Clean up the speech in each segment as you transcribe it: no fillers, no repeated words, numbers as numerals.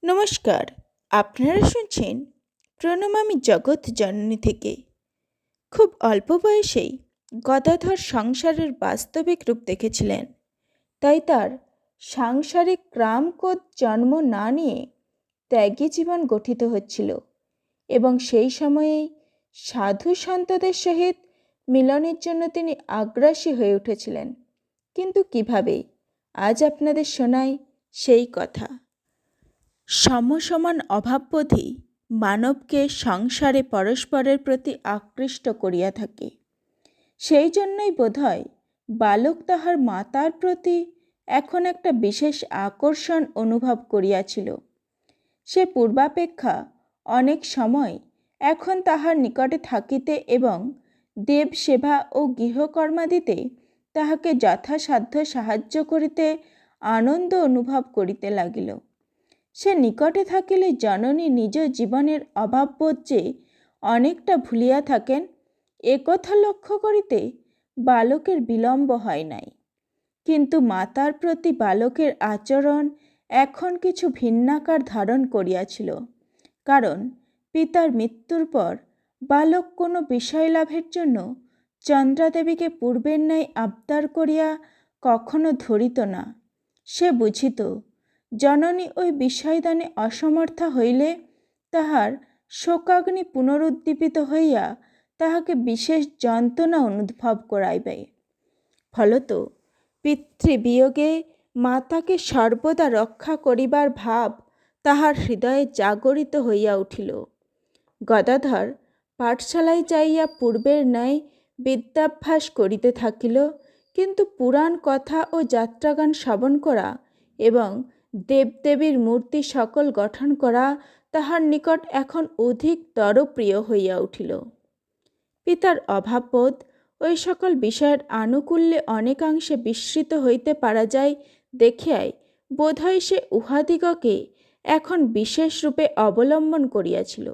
নমস্কার, আপনারা শুনছেন প্রণমামী জগৎ জননী থেকে। খুব অল্প বয়সেই গদাধর সংসারের বাস্তবিক রূপ দেখেছিলেন, তাই তার সাংসারিক ক্রামকোদ জন্ম না নিয়ে ত্যাগী জীবন গঠিত হচ্ছিল এবং সেই সময়েই সাধু সন্তদের সহিত মিলনের জন্য তিনি আগ্রাসী হয়ে উঠেছিলেন। কিন্তু কিভাবে, আজ আপনাদের শোনাই সেই কথা। সমসমান অভাববোধই মানবকে সংসারে পরস্পরের প্রতি আকৃষ্ট করিয়া থাকে। সেই জন্যই বোধহয় বালক তাহার মাতার প্রতি এখন একটা বিশেষ আকর্ষণ অনুভব করিয়াছিল। সে পূর্বাপেক্ষা অনেক সময় এখন তাহার নিকটে থাকিতে এবং দেব সেবা ও গৃহকর্মাদিতে তাহাকে যথাসাধ্য সাহায্য করিতে আনন্দ অনুভব করিতে লাগিল। সে নিকটে থাকিলে জননী নিজ জীবনের অভাববোধ যে অনেকটা ভুলিয়া থাকেন, একথা লক্ষ্য করিতে বালকের বিলম্ব হয় নাই। কিন্তু মাতার প্রতি বালকের আচরণ এখন কিছু ভিন্নাকার ধারণ করিয়াছিল, কারণ পিতার মৃত্যুর পর বালক কোনো বিষয় লাভের জন্য চন্দ্রাদেবীকে পূর্বের ন্যায় আবদার করিয়া কখনো ধরিত না। সে বুঝিত জননী ওই বিষয়দানে অসমর্থা হইলে তাহার শোকাগ্নি পুনরুদ্দীপিত হইয়া তাহাকে বিশেষ যন্ত্রণা অনুভব করাইবে। ফলত পিতৃবিয়োগে মাতাকে সর্বদা রক্ষা করিবার ভাব তাহার হৃদয়ে জাগরিত হইয়া উঠিল। গদাধর পাঠশালায় যাইয়া পূর্বের ন্যায় বিদ্যাভ্যাস করিতে থাকিল, কিন্তু পুরাণ কথা ও যাত্রাগান শ্রবণ করা এবং দেবদেবীর মূর্তি সকল গঠন করা তাহার নিকট এখন অধিকতর প্রিয় হইয়া উঠিল। পিতার অভাববোধ ওই সকল বিষয়ের আনুকূল্যে অনেকাংশে বিস্মৃত হইতে পারা যায় দেখিয়াই বোধহয় সে উহাদিগকে এখন বিশেষ রূপে অবলম্বন করিয়াছিল।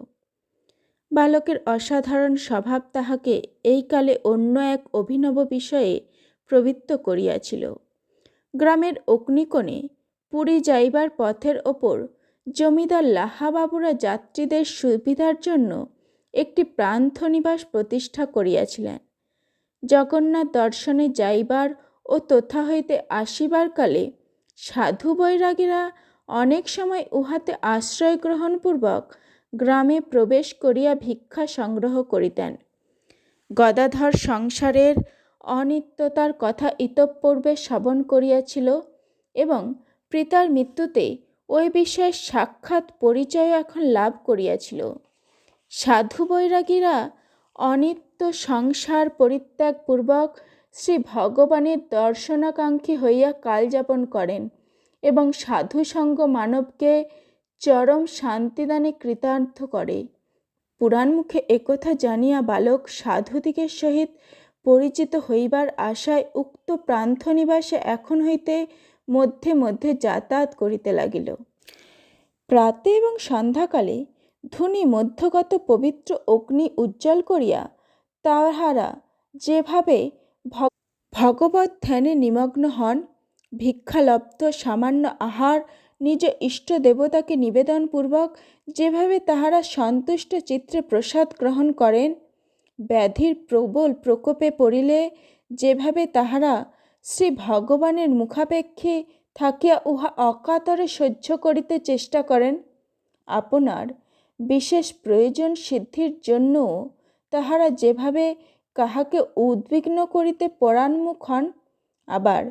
বালকের অসাধারণ স্বভাব তাহাকে এই কালে অন্য এক অভিনব বিষয়ে প্রবৃত্ত করিয়াছিল। গ্রামের অগ্নিকোণে পুরী যাইবার পথের ওপর জমিদার লাহাবাবুরা যাত্রীদের সুবিধার জন্য একটি প্রান্তনিবাস প্রতিষ্ঠা করিয়াছিলেন। জগন্নাথ দর্শনে যাইবার ও তথা হইতে আসিবার কালে সাধু বৈরাগীরা অনেক সময় উহাতে আশ্রয় গ্রহণপূর্বক গ্রামে প্রবেশ করিয়া ভিক্ষা সংগ্রহ করিতেন। গদাধর সংসারের অনিত্যতার কথা ইতঃপূর্বে শ্রবণ করিয়াছিল এবং পিতার মৃত্যুতে ওই বিষয়ে সাক্ষাৎ পরিচয় এখন লাভ করিয়াছিল। সাধু বৈরাগীরা অনিত্য সংসার পরিত্যাগপূর্বক শ্রী ভগবানের দর্শনাকাঙ্ক্ষী হইয়া কালযাপন করেন এবং সাধুসঙ্গ মানবকে চরম শান্তিদানে কৃতার্থ করে। পুরাণমুখে একথা জানিয়া বালক সাধুদিগের সহিত পরিচিত হইবার আশায় উক্ত প্রান্তনিবাসে এখন হইতে মধ্যে মধ্যে যাতায়াত করিতে লাগিল। প্রাতে এবং সন্ধ্যাকালে ধূনি মধ্যগত পবিত্র অগ্নি উজ্জ্বল করিয়া তাহারা যেভাবে ভগবত ধ্যানে নিমগ্ন হন, ভিক্ষালব্ধ সামান্য আহার নিজ ইষ্ট দেবতাকে নিবেদনপূর্বক যেভাবে তাহারা সন্তুষ্ট চিত্রে প্রসাদ গ্রহণ করেন, ব্যাধির প্রবল প্রকোপে পড়িলে যেভাবে তাহারা শ্রী ভগবানের মুখাপেক্ষে থাকিয়া উহা অকাতরে সহ্য করিতে চেষ্টা করেন, আপনার বিশেষ প্রয়োজন সিদ্ধির জন্য তাহারা যেভাবে কাহাকে উদ্বিগ্ন করিতে পরাণমুখ হন, আবার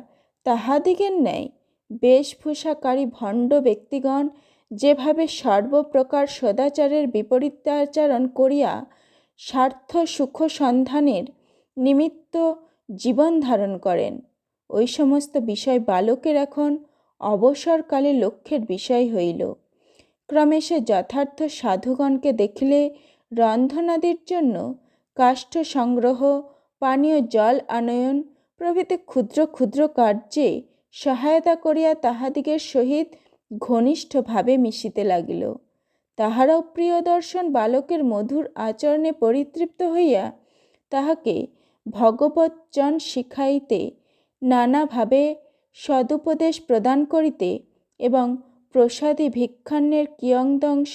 তাহাদিগের ন্যায় বেশভূষাকারী ভণ্ড ব্যক্তিগণ যেভাবে সর্বপ্রকার সদাচারের বিপরীতাচরণ করিয়া স্বার্থ সুখ সন্ধানের নিমিত্ত জীবন ধারণ করেন, ওই সমস্ত বিষয় বালকের এখন অবসরকালে লক্ষ্যের বিষয় হইল। ক্রমে সে যথার্থ সাধুগণকে দেখিলে রন্ধনাদির জন্য কাষ্ঠ সংগ্রহ, পানীয় জল আনয়ন প্রভৃতি ক্ষুদ্র ক্ষুদ্র কার্যে সহায়তা করিয়া তাহাদিগের সহিত ঘনিষ্ঠভাবে মিশিতে লাগিল। তাহারাও প্রিয় দর্শন বালকের মধুর আচরণে পরিতৃপ্ত হইয়া তাহাকে ভগবৎজন শিখাইতে, নানাভাবে সদুপদেশ প্রদান করিতে এবং প্রসাদী ভিক্ষান্নের কিয়দংশ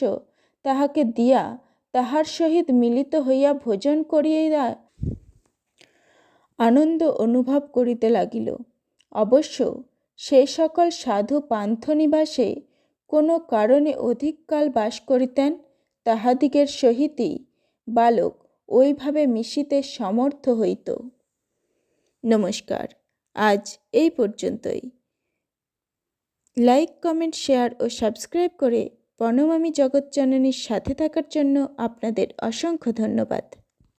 তাহাকে দিয়া তাহার সহিত মিলিত হইয়া ভোজন করিয়া আনন্দ অনুভব করিতে লাগিল। অবশ্য সে সকল সাধু পান্থনিবাসে কোনো কারণে অধিককাল বাস করিতেন, তাহাদিগের সহিতই বালক ওইভাবে মিশিতে সমর্থ হইত। নমস্কার, আজ এই পর্যন্তই। লাইক, কমেন্ট, শেয়ার ও সাবস্ক্রাইব করে প্রণমামী জগৎজননীর সাথে থাকার জন্য আপনাদের অসংখ্য ধন্যবাদ।